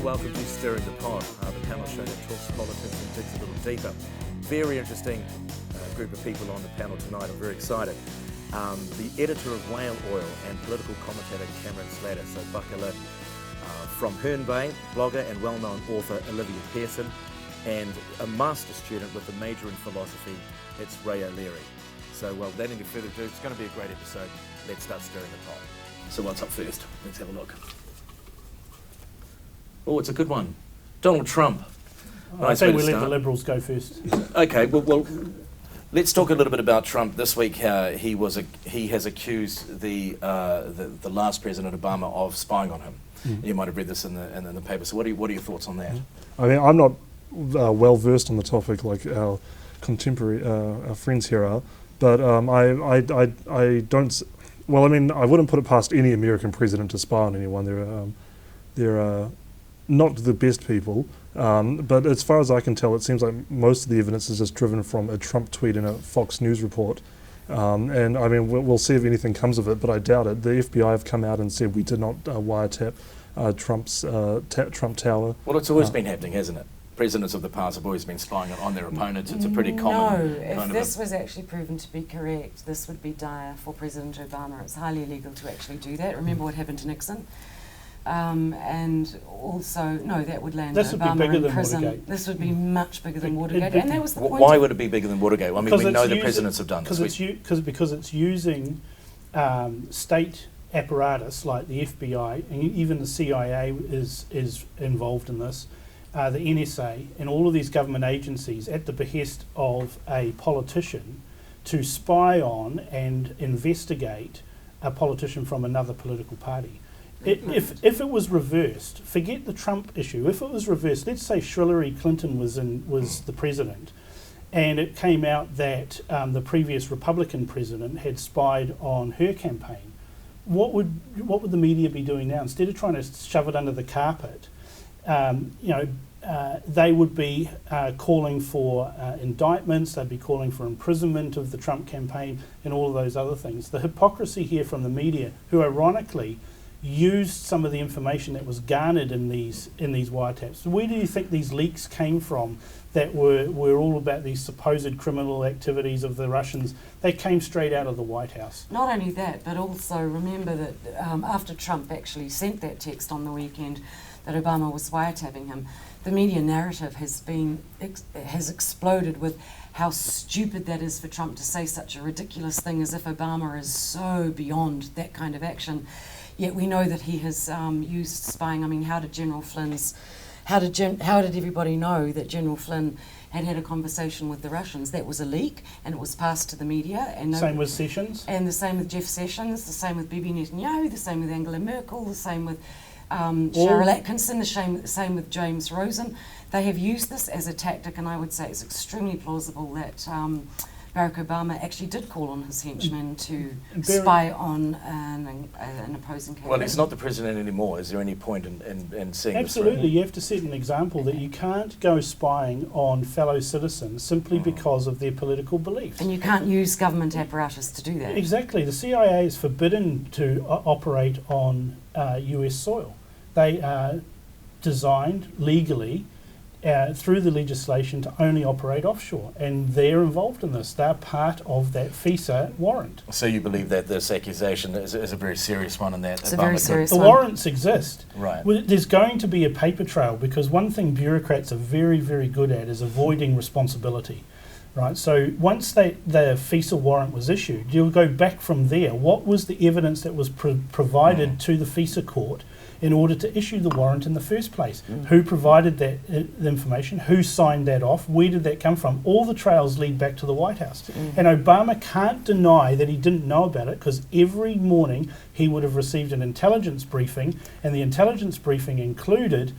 and welcome to Stirring the Pot, the panel show that talks politics and digs a little deeper. Very interesting group of people on the panel tonight. I'm very excited. The editor of Whale Oil and political commentator Cameron Slatter, so buckle in. From Herne Bay, blogger and well-known author Olivia Pearson, and a master student with a major in philosophy, it's Ray O'Leary. So, without any further ado, it's going to be a great episode. Let's start stirring the pot. So what's up first? Let's have a look. Oh, it's a good one. Donald Trump. I say we let the Liberals go first. Okay, well, let's talk a little bit about Trump. This week, he has accused the last President Obama of spying on him. Mm. You might have read this in the paper. So, what are your thoughts on that? I mean, I'm not well versed on the topic like our contemporary our friends here are, but I don't. Well, I mean, I wouldn't put it past any American president to spy on anyone. They're not the best people, but as far as I can tell, it seems like most of the evidence is just driven from a Trump tweet and a Fox News report. And I mean, we'll see if anything comes of it, but I doubt it. The FBI have come out and said we did not wiretap Trump's Trump Tower. Well, it's always been happening, hasn't it? Presidents of the past have always been spying on their opponents. It's a pretty common if this was actually proven to be correct, this would be dire for President Obama. It's highly illegal to actually do that. Remember what happened to Nixon? And also, no, that would land Obama in prison. Watergate. This would be much bigger than Watergate, and that was the point. Why would it be bigger than Watergate? I mean, we know the presidents have done this. Because it's using state apparatus like the FBI, and even the CIA is involved in this, the NSA, and all of these government agencies at the behest of a politician to spy on and investigate a politician from another political party. If it was reversed, forget the Trump issue. If it was reversed, let's say Hillary Clinton was the president, and it came out that the previous Republican president had spied on her campaign. What would the media be doing now? Instead of trying to shove it under the carpet, they would be calling for indictments. They'd be calling for imprisonment of the Trump campaign and all of those other things. The hypocrisy here from the media, who ironically used some of the information that was garnered in these wiretaps. Where do you think these leaks came from that were all about these supposed criminal activities of the Russians? They came straight out of the White House. Not only that, but also remember that after Trump actually sent that text on the weekend that Obama was wiretapping him, the media narrative has exploded with how stupid that is for Trump to say such a ridiculous thing as if Obama is so beyond that kind of action. Yet we know that he has used spying. I mean, how did everybody know that General Flynn had a conversation with the Russians? That was a leak, and it was passed to the media. And same with Sessions? And the same with Jeff Sessions, the same with Bibi Netanyahu, the same with Angela Merkel, the same with Cheryl Atkinson, the same with James Rosen. They have used this as a tactic, and I would say it's extremely plausible that Barack Obama actually did call on his henchmen to spy on an opposing candidate. Well, he's not the president anymore. Is there any point in seeing Absolutely. this? You have to set an example that you can't go spying on fellow citizens simply because of their political beliefs. And you can't use government apparatus to do that. Exactly. The CIA is forbidden to operate on US soil. They are designed legally through the legislation to only operate offshore, and they're involved in this. They're part of that FISA warrant. So you believe that this accusation is a very serious one, and that it's a very serious the one. warrants exist. Right. Well, there's going to be a paper trail, because one thing bureaucrats are very, very good at is avoiding responsibility. Right. So once the FISA warrant was issued, you'll go back from there. What was the evidence that was provided to the FISA court in order to issue the warrant in the first place? Who provided that information? Who signed that off? Where did that come from? All the trails lead back to the White House. And Obama can't deny that he didn't know about it, because every morning he would have received an intelligence briefing, and the intelligence briefing included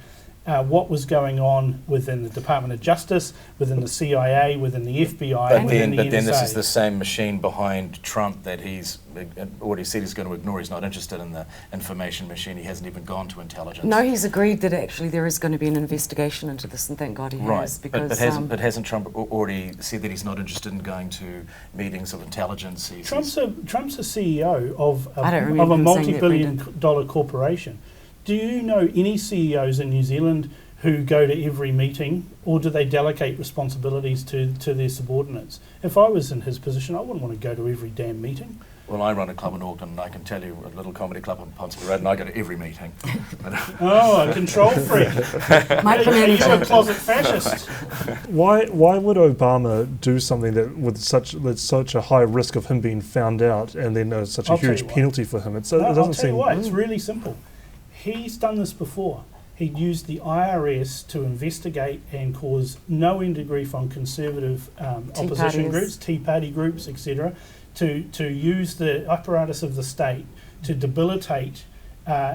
what was going on within the Department of Justice, within the CIA, within the FBI, but within the NSA. Then this is the same machine behind Trump that he's already said he's going to ignore. He's not interested in the information machine. He hasn't even gone to intelligence. No, he's agreed that actually there is going to be an investigation into this, and thank God he has. Because but hasn't Trump already said that he's not interested in going to meetings of intelligence? Trump's a CEO of a multi-billion-dollar corporation. Do you know any CEOs in New Zealand who go to every meeting, or do they delegate responsibilities to their subordinates? If I was in his position, I wouldn't want to go to every damn meeting. Well, I run a club in Auckland, and I can tell you, a little comedy club on Ponsonby Road, and I go to every meeting. Oh, a control freak. Are you a closet fascist? Why would Obama do something that with such a high risk of him being found out, and then such a I'll tell huge you why. penalty for him? It No, doesn't I'll tell seem. you why. It's really simple. He's done this before. He'd used the IRS to investigate and cause no end of grief on conservative opposition groups, Tea Party groups, etc., to use the apparatus of the state to debilitate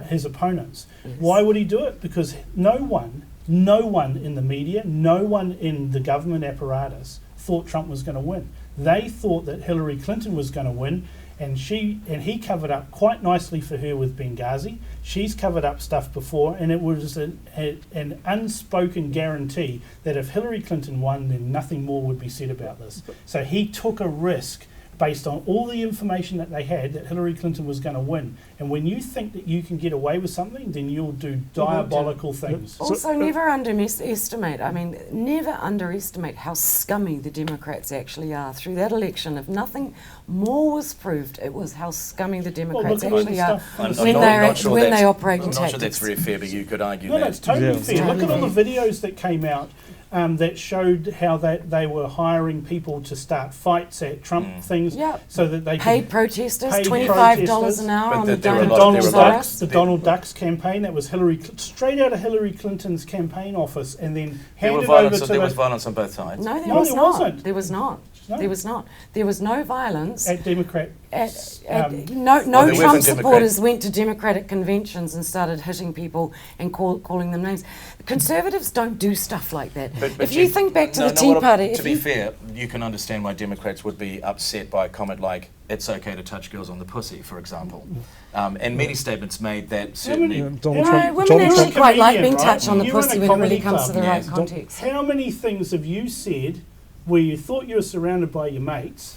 his opponents. Yes. Why would he do it? Because no one in the media, no one in the government apparatus thought Trump was going to win. They thought that Hillary Clinton was going to win, and he covered up quite nicely for her with Benghazi. She's covered up stuff before, and it was an unspoken guarantee that if Hillary Clinton won, then nothing more would be said about this. So he took a risk based on all the information that they had that Hillary Clinton was going to win. And when you think that you can get away with something, then you'll do diabolical things. Also, never underestimate how scummy the Democrats actually are. Through that election, if nothing more was proved, it was how scummy the Democrats look at all actually the are stuff- when they operate in I'm not sure tactics. that's very fair, but you could argue No, that. that's totally Yeah. fair. Look at all the videos that came out that showed how they were hiring people to start fights at Trump things, Yep. so that they Paid could. protesters, Paid $25 protesters. an hour But on the there were a Donald lot- Donald there were a lot of- Ducks, the Donald Ducks campaign, that was straight out of Hillary Clinton's campaign office, and then There handed was over to there was the, violence on both sides. No, there No, was there not. wasn't. There was not. No. There was not. There was no violence. at Democrat. No Well, there Trump wasn't supporters went to Democratic conventions and started hitting people and calling them names. Conservatives don't do stuff like that. But if you think back to the Tea Party, to be fair, you can understand why Democrats would be upset by a comment like "it's okay to touch girls on the pussy," for example, and many statements made that certainly. Yeah, No, Donald no, Trump. women Donald actually Trump. quite like being Comedian, touched on the right? You're in pussy a when it really comedy comes to club. the right Yes. context. How many things have you said where you thought you were surrounded by your mates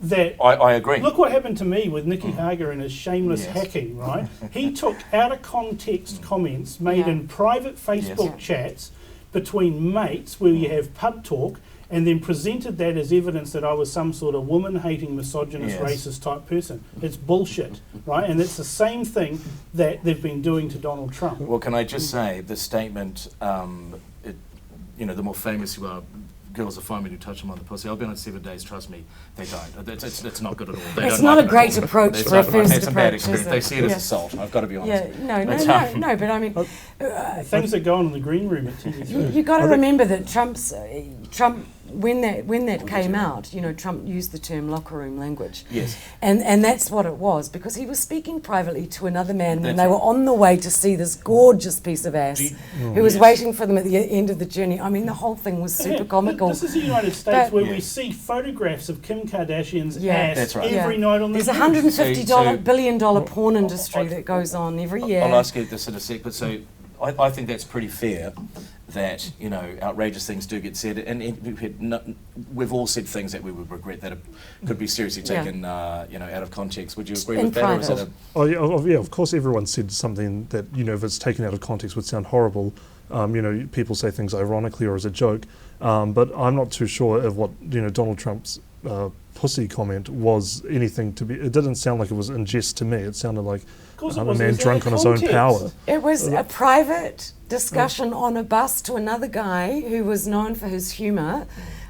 that I agree. look what happened to me with Nicky Hager and his shameless Yes. hacking, right? He took out of context comments made Yeah. in private Facebook Yes. chats between mates where you have pub talk, and then presented that as evidence that I was some sort of woman-hating, misogynist, Yes. racist type person. It's bullshit, right? And it's the same thing that they've been doing to Donald Trump. Well, can I just say the statement? The more famous you are, girls are fine when you touch them on the pussy. I'll be on it 7 days. Trust me, they don't. It's not good at all. They It's don't not like a it great at all. approach It's for a not- first It's a bad approach, experience. is They it? see it as Yeah. assault. I've got to be honest. Yeah, But, no, but I mean, Things that go on in the green room at TV3. you got to remember that Trump when that came out, Trump used the term locker room language. Yes. And that's what it was, because he was speaking privately to another man when That's they were right. on the way to see this gorgeous piece of ass who was Yes. waiting for them at the end of the journey. I mean, the whole thing was super Yeah, comical. This is the United States But- where Yeah. we see photographs of Kim Kardashian's Yeah. ass That's right. every night on the There's a news. $150 So- billion porn industry that goes on every year. I'll ask you this in a sec, but so I think that's pretty fair that, outrageous things do get said, and we've all said things that we would regret that could be seriously Yeah. taken, out of context. Would you agree In with that? Or is private. that Yeah, of course everyone said something that, if it's taken out of context would sound horrible. People say things ironically or as a joke, but I'm not too sure of what, Donald Trump's pussy comment was anything to be. It didn't sound like it was in jest to me. It sounded like course it a was. It man was out drunk of on his own context. power. It was a private discussion on a bus to another guy who was known for his humour.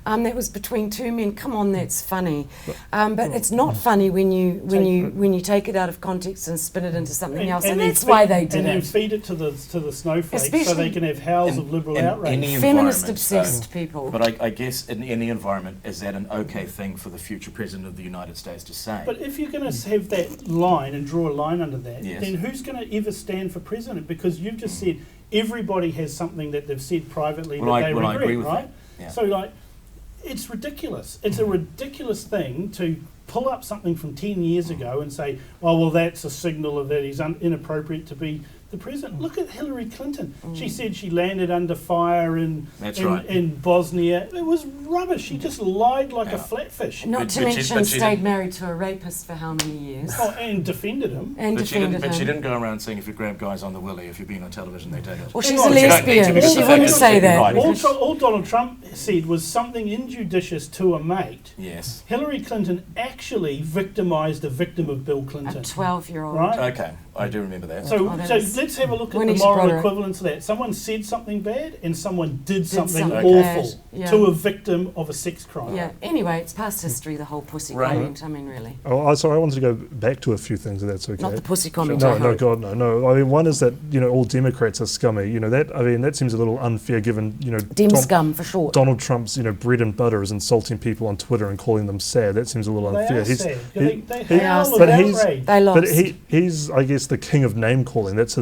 That was between two men. Come on, that's funny, but it's not funny when you take it out of context and spin it into something else, and then that's why they and did then it. feed it to the snowflakes so Especially they can have howls of liberal in outrage. any Feminist environment, obsessed people. But I guess in any environment, is that an okay thing for the future president of the United States to say? But if you're going to have that line and draw a line under that, Yes. then who's going to ever stand for president? Because you've just said everybody has something that they've said privately Well, that I they agree regret, with right? that. Yeah. So, it's ridiculous. It's a ridiculous thing to pull up something from 10 years ago and say, well, that's a signal of that he's inappropriate to be. the president. Look at Hillary Clinton. She said she landed under fire That's right. in Bosnia. It was rubbish. She just lied like a flatfish. Not But- to but she- mention but she stayed didn't- married to a rapist for how many years? Oh, and defended him. And But defended she him. didn't go around saying if you grab guys on the willy, if you've been on television, they take it. Well, Hang she's on, a you don't need to lesbian. be She the wouldn't fact say that- that. Right. All Donald Trump said was something injudicious to a mate. Yes. Hillary Clinton actually victimised a victim of Bill A Clinton. 12-year-old. Right? Okay, I do remember that. So, Oh, that so is- let's have a look at when the he's moral brought it- equivalence of that. Someone said something bad and someone did something something awful bad, yeah. to a victim of a sex crime. Yeah. Anyway, it's past history, the whole pussy Right. comment. I mean, really. Oh, sorry, I wanted to go back to a few things, if that's okay. Not the pussy comment. No, I no, hope. God, no. I mean, one is that, you know, all Democrats are scummy. You know, that seems a little unfair given, you know, Dem scum for short. Donald Trump's, you know, bread and butter is insulting people on Twitter and calling them sad. That seems a little They unfair. are sad. They he- howl with but he's- outrage. They lost. But he's, I guess, the king of name calling. That's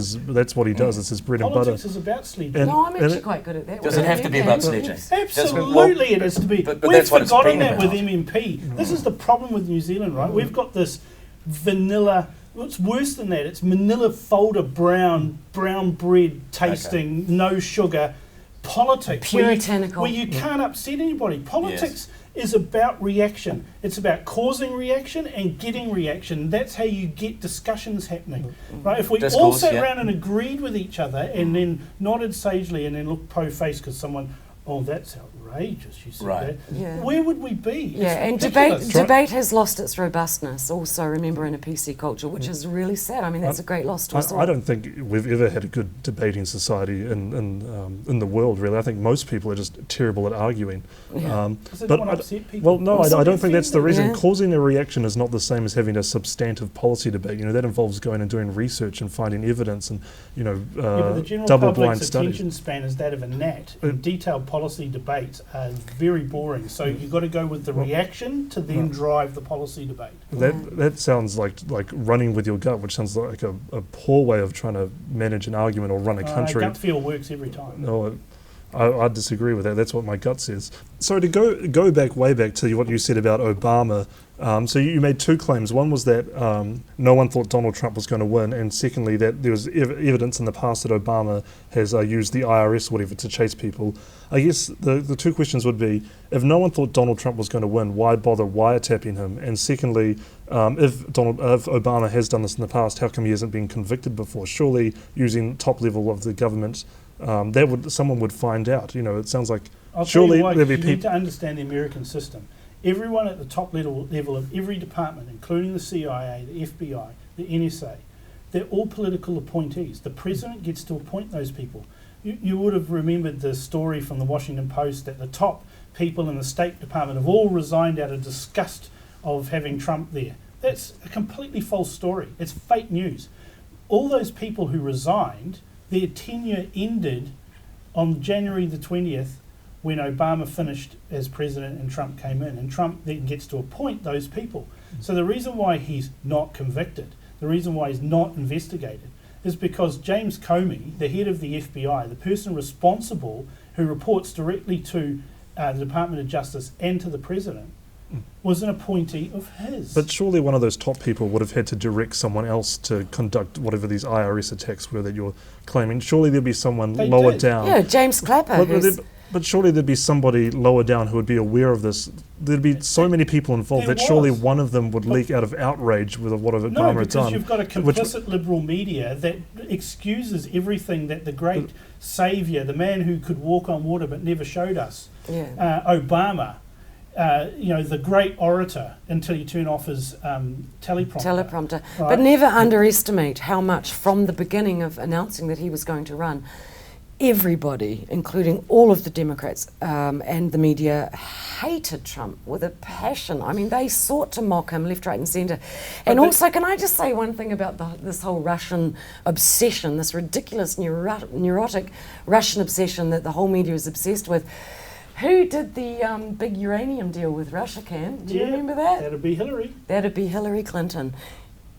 what he does. It's his bread and butter. Politics is about sledging. And- No, I'm actually and- quite good at that. Does one. it have to be Yeah. about sledging? Absolutely, it has to be. but We've that's what it's forgotten been that with about. MMP. This is the problem with New Zealand, right? We've got this vanilla. What's worse than that? It's manila folder brown bread tasting, no sugar politics. Puritanical. Where you can't upset anybody. Politics is about reaction. It's about causing reaction and getting reaction. That's how you get discussions happening, right? If we all Discourse, sat yeah. around and agreed with each other and then nodded sagely and then looked po-faced because someone, oh, that's outrageous, you said Right. that. Yeah. Where would we be? Yeah, and It's ridiculous. debate has lost its robustness also, remember, in a PC culture, which is really sad. I mean, that's a great loss to us all. I don't think we've ever had a good debating society in the world, really. I think most people are just terrible at arguing. Yeah. Does it but not I- upset people? Well, no, Does I it don't think that's the offend reason. Yeah. Causing a reaction is not the same as having a substantive policy debate. You know, that involves going and doing research and finding evidence and, you know, them? Yeah, but the general double-blind public's studies. attention span is that of a gnat, and detailed policy debates are very boring. So you've got to go with the reaction to then drive the policy debate. That sounds like running with your gut, which sounds like a poor way of trying to manage an argument or run a country. Gut feel works every time. No, I disagree with that. That's what my gut says. So to go back way back to what you said about Obama. So you made two claims. One was that no one thought Donald Trump was going to win, and secondly that there was evidence in the past that Obama has used the IRS or whatever to chase people. I guess the two questions would be, if no one thought Donald Trump was going to win, why bother wiretapping him? And secondly, if Obama has done this in the past, how come he hasn't been convicted before? Surely using top level of the government, someone would find out. You know, it sounds like I'll surely tell you why, there'd be you need people. to understand the American system. Everyone at the top level of every department, including the CIA, the FBI, the NSA, they're all political appointees. The president gets to appoint those people. You would have remembered the story from the Washington Post that the top people in the State Department have all resigned out of disgust of having Trump there. That's a completely false story. It's fake news. All those people who resigned, their tenure ended on January the 20th when Obama finished as president and Trump came in. And Trump then gets to appoint those people. So the reason why he's not convicted, the reason why he's not investigated, is because James Comey, the head of the FBI, the person responsible who reports directly to the Department of Justice and to the president, was an appointee of his. But surely one of those top people would have had to direct someone else to conduct whatever these IRS attacks were that you're claiming. Surely there'd be someone They lower did. down. Yeah, James Clapper. But surely there'd be somebody lower down who would be aware of this. There'd be so many people involved There that surely was. one of them would But- leak out of outrage with what Obama No, had because done. you've got a which- complicit liberal media that excuses everything that the great saviour, the man who could walk on water but never showed us, Yeah. Obama, the great orator, until he turned off his teleprompter. But Right. never underestimate how much, from the beginning of announcing that he was going to run, everybody, including all of the Democrats and the media, hated Trump with a passion. I mean, they sought to mock him left, right, and centre. And But also, can I just say one thing about this whole Russian obsession, this ridiculous neurotic Russian obsession that the whole media is obsessed with? Who did the big uranium deal with Russia, Cam? Do you remember that? That'd be Hillary. That'd be Hillary Clinton.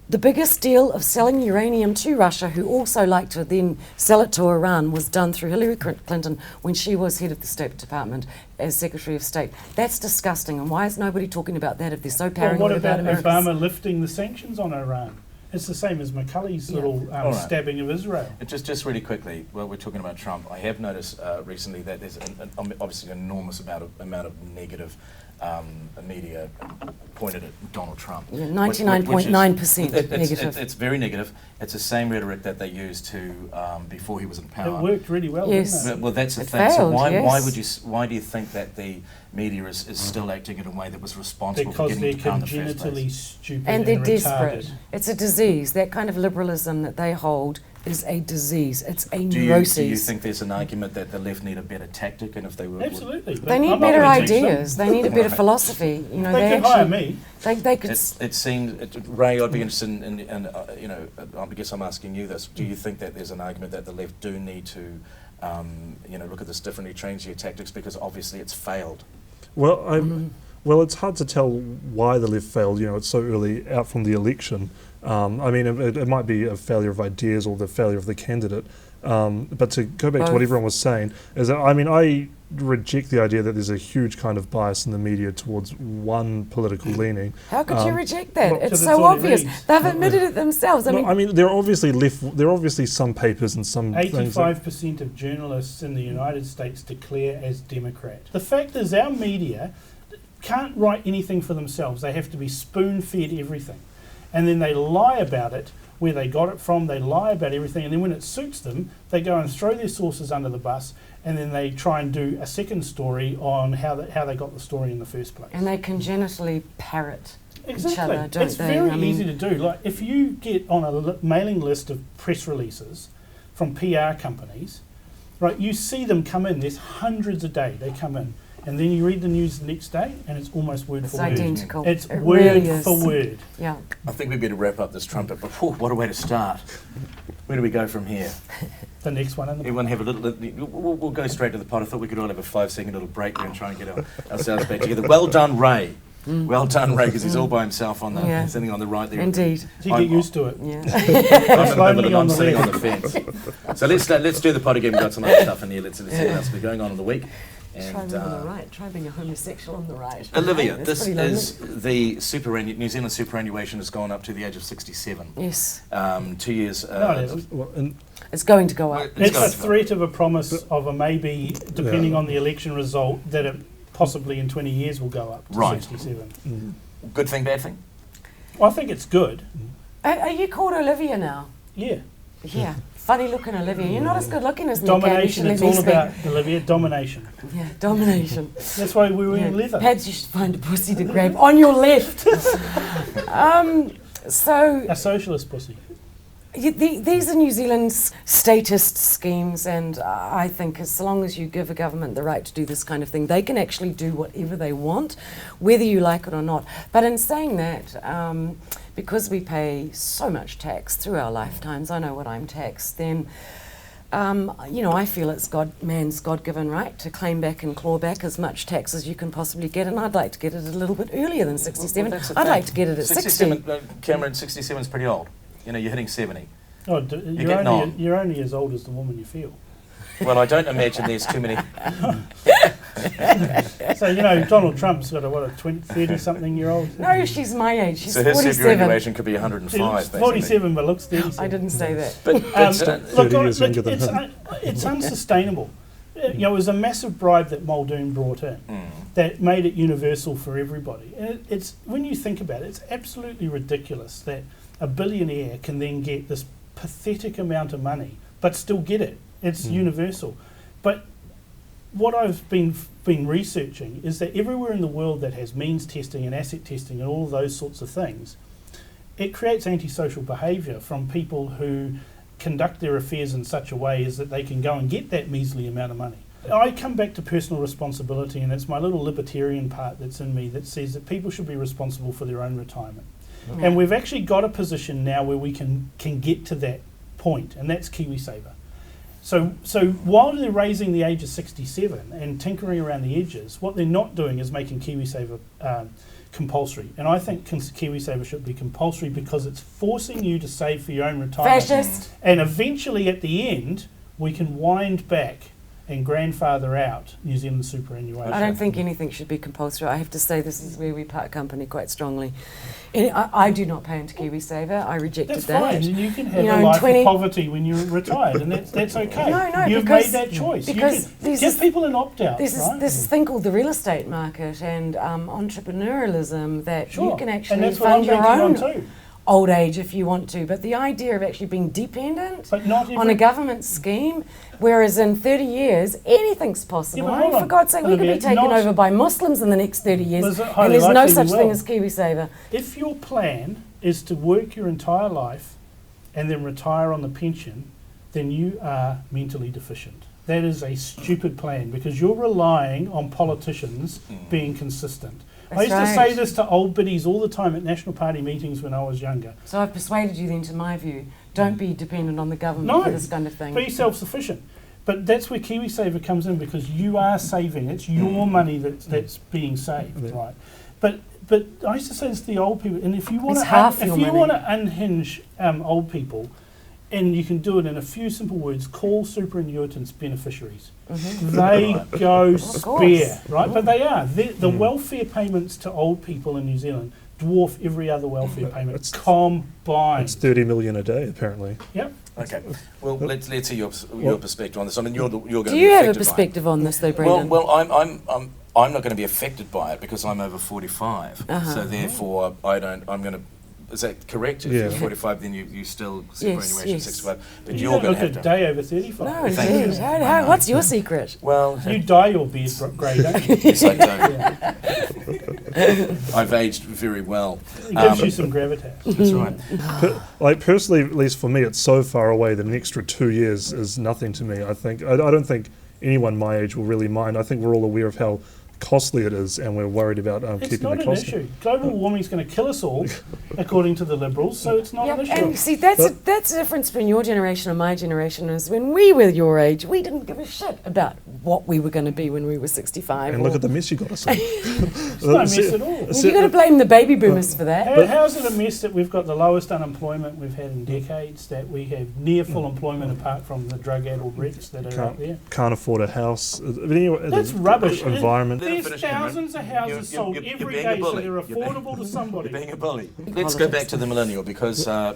The biggest deal of selling uranium to Russia, who also liked to then sell it to Iran, was done through Hillary Clinton when she was head of the State Department as Secretary of State. That's disgusting. And why is nobody talking about that if they're so Well, paranoid what about about America's... Obama lifting the sanctions on Iran? It's the same as McCulley's Yeah. little All right. stabbing of Israel. Just really quickly, while we're talking about Trump, I have noticed recently that there's obviously an enormous amount of negative media pointed at Donald Trump. Yeah, which is- 99.9% negative. It's very negative. It's the same rhetoric that they used to before he was in power. It worked really well, Yes. didn't it? Well, that's the It thing. So failed, why yes. why do you think that the media is still acting in a way that was responsible for Because getting they're into power in the first congenitally place? stupid And they're retarded. desperate. It's a disease. That kind of liberalism that they hold is a disease. It's a Do neurosis. you think there's an argument that the left need a better tactic, and if they were Absolutely. but They need I'm not better gonna teach them. ideas. They need a better Right. philosophy. You know, They can hire me. They could. It seems, Ray, I'd be interested in I guess I'm asking you this. Do you think that there's an argument that the left do need to, look at this differently, change their tactics, because obviously it's failed? Well, well, it's hard to tell why the left failed. You know, it's so early out from the election. I mean, it might be a failure of ideas or the failure of the candidate. But to go back to what Both. everyone was saying, is that, I mean, I reject the idea that there's a huge kind of bias in the media towards one political leaning. How could you reject that? well, It's 'cause it's so what it obvious. reads. They've admitted it themselves. No, I mean, there are obviously some papers and some things. 85% of journalists in the United States declare as Democrat. The fact is, our media can't write anything for themselves. They have to be spoon-fed everything. And then they lie about it, where they got it from, they lie about everything, and then when it suits them, they go and throw their sources under the bus, and then they try and do a second story on how they got the story in the first place. And they congenitally parrot each Exactly. other, don't It's they? very I mean, easy to do. Like, if you get on a mailing list of press releases from PR companies, right, you see them come in. There's hundreds a day. They come in. And then you read the news the next day, and it's almost word It's for word. identical. It's It word really is. for word. Yeah. I think we better wrap up this trumpet, but what a way to start. Where do we go from here? The next one in the Everyone have a little, we'll go straight to the pot. I thought we could all have a 5-second little break there and try and get ourselves back together. Well done, Ray. Well done, Ray, because he's all by himself on the, Yeah. sitting on the right there. Indeed. You get used to it. Yeah. It's lonely on I'm the sitting on left. the fence. So let's do the pot again. We've got some other stuff in here. Let's see what else is going on in the week. Try being on the right. Try being a homosexual on the right. Olivia, That's this pretty lonely. is the New Zealand superannuation has gone up to the age of 67. Yes. 2 years. No, it isn't. Well, and It's going to go up. It's It's going a to- threat of a promise of a maybe, depending Yeah. on the election result, that it possibly in 20 years will go up to Right. 67. Good thing, bad thing? Well, I think it's good. Are you called Olivia now? Yeah. Yeah. Funny looking Olivia. You're not as good looking as me. Domination. Kat. It's You should all let me about, Olivia, domination. speak. Yeah, domination. That's why we were in Yeah. leather. Perhaps you should find a pussy to grab on your left. So A socialist pussy. these are New Zealand's statist schemes, and I think as long as you give a government the right to do this kind of thing, they can actually do whatever they want, whether you like it or not. But in saying that, because we pay so much tax through our lifetimes, I know what I'm taxed, then I feel it's man's God-given right to claim back and claw back as much tax as you can possibly get, and I'd like to get it a little bit earlier than 67. Well, that's the I'd thing. like to get it at 60. Cameron, 67 is pretty old. You're hitting 70. Oh, getting you're only as old as the woman you feel. Well, I don't imagine there's too many. So, Donald Trump's got a 30-something-year-old? No, she's my age. She's So his 47. superannuation could be She 105. looks basically. 47 but looks 37. I didn't say that. But Look, 30 years younger than it's, him. it's unsustainable. It was a massive bribe that Muldoon brought in that made it universal for everybody. And it's when you think about it, it's absolutely ridiculous that a billionaire can then get this pathetic amount of money, but still get it. It's universal. But what I've been researching is that everywhere in the world that has means testing and asset testing and all of those sorts of things, it creates antisocial behaviour from people who conduct their affairs in such a way as that they can go and get that measly amount of money. I come back to personal responsibility, and it's my little libertarian part that's in me that says that people should be responsible for their own retirement. Yeah. And we've actually got a position now where we can get to that point, and that's KiwiSaver. So while they're raising the age of 67 and tinkering around the edges, what they're not doing is making KiwiSaver compulsory. And I think KiwiSaver should be compulsory because it's forcing you to save for your own retirement. Fascist. And eventually at the end, we can wind back and grandfather out New Zealand superannuation. I don't think anything should be compulsory. I have to say this is where we part company quite strongly. I do not pay into KiwiSaver. I rejected That's that. fine, and you can have You know, a in life 20 of poverty when you're retired, and that's okay. No, You've because- made that choice. because there's give this- people an opt-out, There's right? this thing called the real estate market and entrepreneurialism that Sure, you can and actually that's what I'm fund your banking on own too. old age if you want to. But the idea of actually being dependent But not on every- a government scheme, whereas in 30 years anything's possible. Yeah, but I hold mean, for on, God's sake, we could be Olivia, taken not- over by Muslims in the next 30 years, There's a and highly there's no likely such we thing will. as KiwiSaver. If your plan is to work your entire life and then retire on the pension, then you are mentally deficient. That is a stupid plan because you're relying on politicians being consistent. I That's used to right. say this to old biddies all the time at National Party meetings when I was younger. So I've persuaded you then, to my view, don't be dependent on the government No, for this kind of thing. be self-sufficient. But that's where KiwiSaver comes in because you are saving. It's your money that's being saved, Yeah. right? But I used to say this to the old people, and if you want It's half to your if you money. want to unhinge old people, and you can do it in a few simple words, call superannuitants beneficiaries. They go spare, right? But they are. The welfare payments to old people in New Zealand dwarf every other welfare payment It's combined. It's 30 million a day, apparently. Yep. Okay. Well, let's hear your perspective on this. I mean, you're going to Do be you have a affected by it. perspective on this, though, Brendan? Well, I'm not going to be affected by it because I'm over 45. So therefore, I don't. I'm going to. Is that correct? If Yeah. you're 45, then you still superannuation yes. 65. But You you're don't going look to a have to. day over 35. No, indeed. What's your secret? Well, You dye your beard grey, don't you? yes, I do. I've aged very well. It gives you some gravitas. That's right. Like personally, at least for me, it's so far away that an extra 2 years is nothing to me. I think I don't think anyone my age will really mind. I think we're all aware of how costly it is, and we're worried about It's keeping not the an cost. issue. Global warming's going to kill us all, according to the Liberals, so it's not Yeah, an issue. and see, that's the difference between your generation and my generation is when we were your age, we didn't give a shit about what we were going to be when we were 65. And look at the mess you got us in. It's no mess at all. You've got to blame the baby boomers for that. How's it a mess that we've got the lowest unemployment we've had in decades, that we have near full employment apart from the drug-addled wrecks that are out there? Can't afford a house. Anyway, That's rubbish. Environment. Let him There's finish, Cameron. thousands of houses You're- sold you're every being a day, so bully. they're You're being- affordable to somebody. You're being a bully. Let's go back to the millennial because tell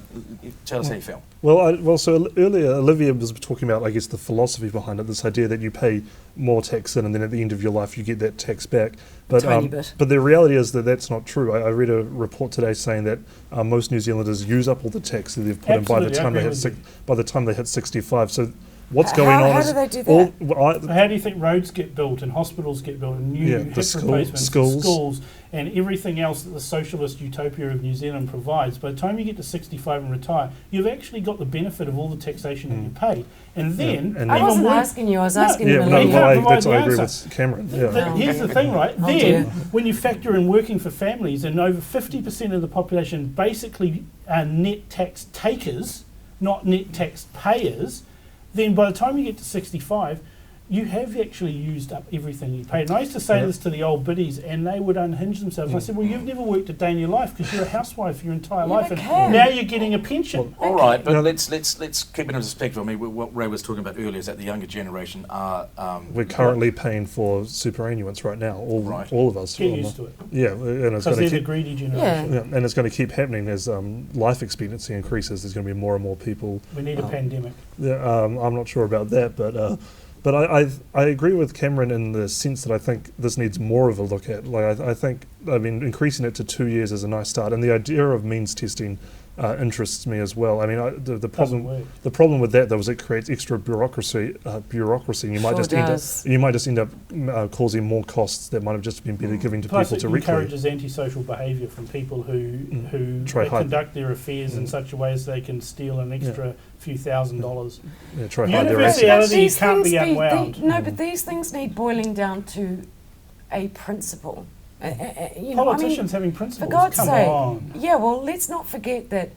us how you feel. So earlier Olivia was talking about, I guess, the philosophy behind it. This idea that you pay more tax in, and then at the end of your life you get that tax back. But Tiny bit. But the reality is that that's not true. I read a report today saying that most New Zealanders use up all the tax that they've put in by the Absolutely, I time they agree hit with by the time they hit 65. So what's going on? How is do they do all- that? well, So how do you think roads get built and hospitals get built and new Yeah, hip the school- replacements, schools. and schools and everything else that the socialist utopia of New Zealand provides? By the time you get to 65 and retire, you've actually got the benefit of all the taxation that you paid. And then, and I even wasn't more- asking you, I was No, asking yeah, the no, no, you millennial. can't provide that's the I agree answer. with Cameron. Th- Yeah. Here's the thing, right? Oh, Then, dear. when you factor in working for families, and over 50% of the population basically are net tax takers, not net tax payers, then by the time you get to 65, you have actually used up everything you paid. And I used to say Yeah. this to the old biddies, and they would unhinge themselves. And I said, well, you've never worked a day in your life because you're a housewife your entire Yeah, life, but and Cam- now you're getting a pension. All right, but No. let's keep it in perspective. I mean, what Ray was talking about earlier is that the younger generation are. We're currently paying for superannuants right now, Right. all of us. Get used to it. Yeah, and it's Because going they're to the keep. greedy generation. Yeah, and it's going to keep happening as life expectancy increases. There's going to be more and more people. We need a pandemic. Yeah, I'm not sure about that, but I agree with Cameron in the sense that I think this needs more of a look at. Like I mean, increasing it to 2 years is a nice start, and the idea of means testing interests me as well. I mean, the Doesn't work. problem with that though is it creates extra bureaucracy, and you might Sure just does. end up causing more costs that might have just been better giving to Plus, people it to reclaim. encourages antisocial behaviour from people who Try hide. conduct their affairs in such a way as they can steal an extra few $1,000s. Yeah, try hide their University assets. Reality These can't things be need- unwound. No, but these things need boiling down to a principle. You know, Politicians having for principles. God's Come sake. on. Yeah, well, let's not forget that.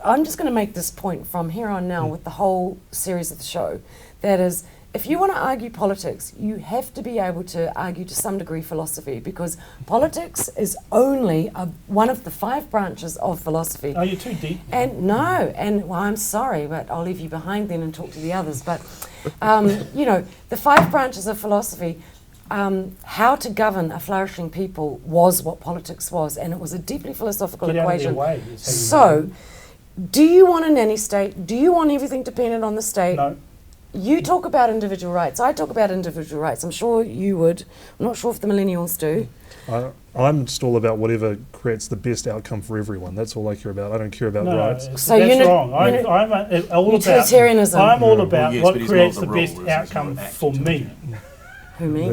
I'm just going to make this point from here on now with the whole series of the show. That is, if you want to argue politics, you have to be able to argue to some degree philosophy, because politics is only one of the 5 branches of philosophy. Oh, you're too deep. And well, I'm sorry, but I'll leave you behind then and talk to the others. But, the 5 branches of philosophy, how to govern a flourishing people was what politics was, and it was a deeply philosophical Get out of their equation. way, is how you So, do you want a nanny state? Do you want everything dependent on the state? No. You talk about individual rights. I talk about individual rights. I'm sure you would. I'm not sure if the millennials do. I'm just all about whatever creates the best outcome for everyone. That's all I care about. I don't care about No, rights. So that's wrong. I'm all Utilitarianism. about. I'm all about yes, what but he's creates not the the rule, best it's outcome not for actually me. Who, me?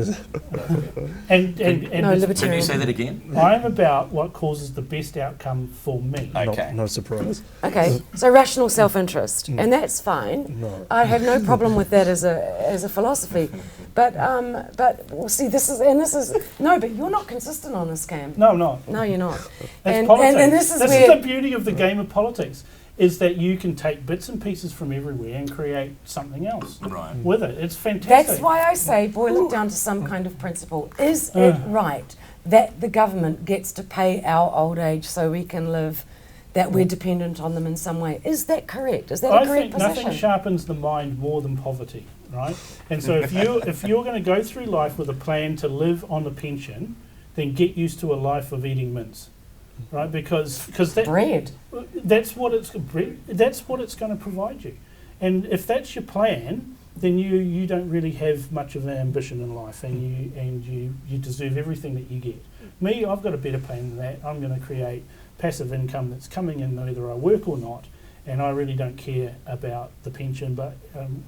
And No, Can libertarian. you say that again? I'm about what causes the best outcome for me. Okay. No surprise. Okay, so rational self-interest, and that's fine. No. I have no problem with that as a philosophy, but well, see, this is no, but you're not consistent on this, Cam. No, I'm not. No, you're not. That's politics. And this is this where is the beauty of the game of politics, is that you can take bits and pieces from everywhere and create something else Right. with it. It's fantastic. that's why I say boil it down to some kind of principle. Is it right that the government gets to pay our old age so we can live, that we're dependent on them in some way? Is that correct? Is that I a correct think nothing position? sharpens the mind more than poverty, right? And so if you're going to go through life with a plan to live on a pension, then get used to a life of eating mince, right? Because that, Bread. that's what it's going to provide you. And if that's your plan, then you don't really have much of an ambition in life, and you deserve everything that you get. Me, I've got a better plan than that. I'm going to create passive income that's coming in whether I work or not, and I really don't care about the pension. But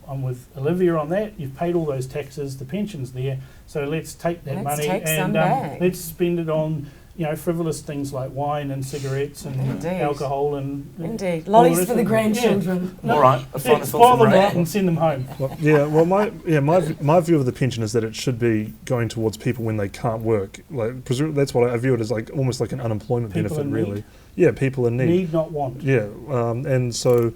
I'm with Olivia on that. You've paid all those taxes, the pension's there, so let's take that Let's money take some and back. let's spend it on frivolous things like wine and cigarettes and Indeed. alcohol and Indeed. all Lollies rest for the of it. grandchildren. All right. A Yeah, final spoil thought them from out Ray. and send them home. My view of the pension is that it should be going towards people when they can't work. Like that's what I view it as, like almost like an unemployment People benefit, in really. need. Yeah, people in need. Need not want. Yeah, and so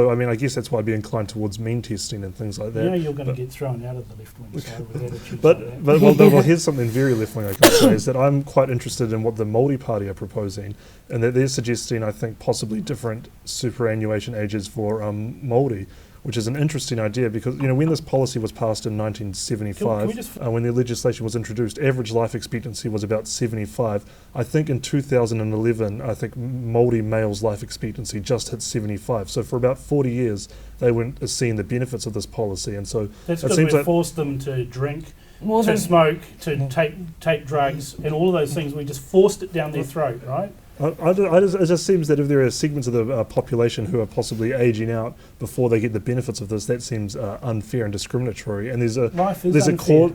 I mean, I guess that's why I'd be inclined towards mean testing and things like that. You know you're going to But- get thrown out of the left wing side with attitudes like But that. well, here's something very left wing I can say is that I'm quite interested in what the Māori Party are proposing, and that they're suggesting, I think, possibly different superannuation ages for Māori, which is an interesting idea because when this policy was passed in 1975, Can we just- when the legislation was introduced, average life expectancy was about 75. I think in 2011, I think Māori males' life expectancy just hit 75. So for about 40 years, they weren't seeing the benefits of this policy, and so That's it because seems we like forced them to drink, More to than smoke, to take drugs, and all of those things. We just forced it down their throat, right? it just seems that if there are segments of the population who are possibly aging out before they get the benefits of this, that seems unfair and discriminatory. And Life is there's a unfair.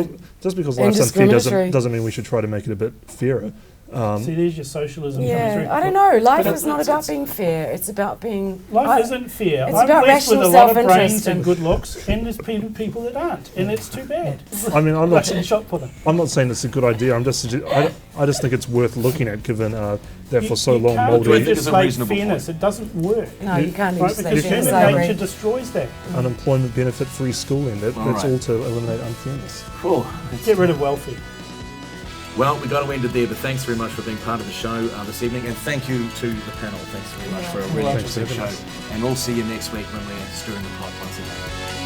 Yeah. just because And life's unfair discriminatory. doesn't mean we should try to make it a bit fairer. See, there's your socialism coming yeah, through. I don't know. Life But is not about being fair. It's about being. Life isn't fair. it's I'm about blessed with a rational lot of self-interest brains and and- good looks, and there's people that aren't, and it's too bad. I mean, I'm Like not in shot putter. saying it's a good idea. I just think it's worth looking at, given that for so you long can't Do I think Māori it's a legislate reasonable fairness. It doesn't work. No, you can't Right, legislate because fairness. human I nature agree. destroys that. unemployment benefit, free schooling. That's right. all to eliminate unfairness. Cool. Get rid of welfare. Well, we've got to end it there, but thanks very much for being part of the show this evening, and thank you to the panel. Thanks very much for a really Thanks for interesting having show. us. And we'll see you next week when we're stirring the pot once again.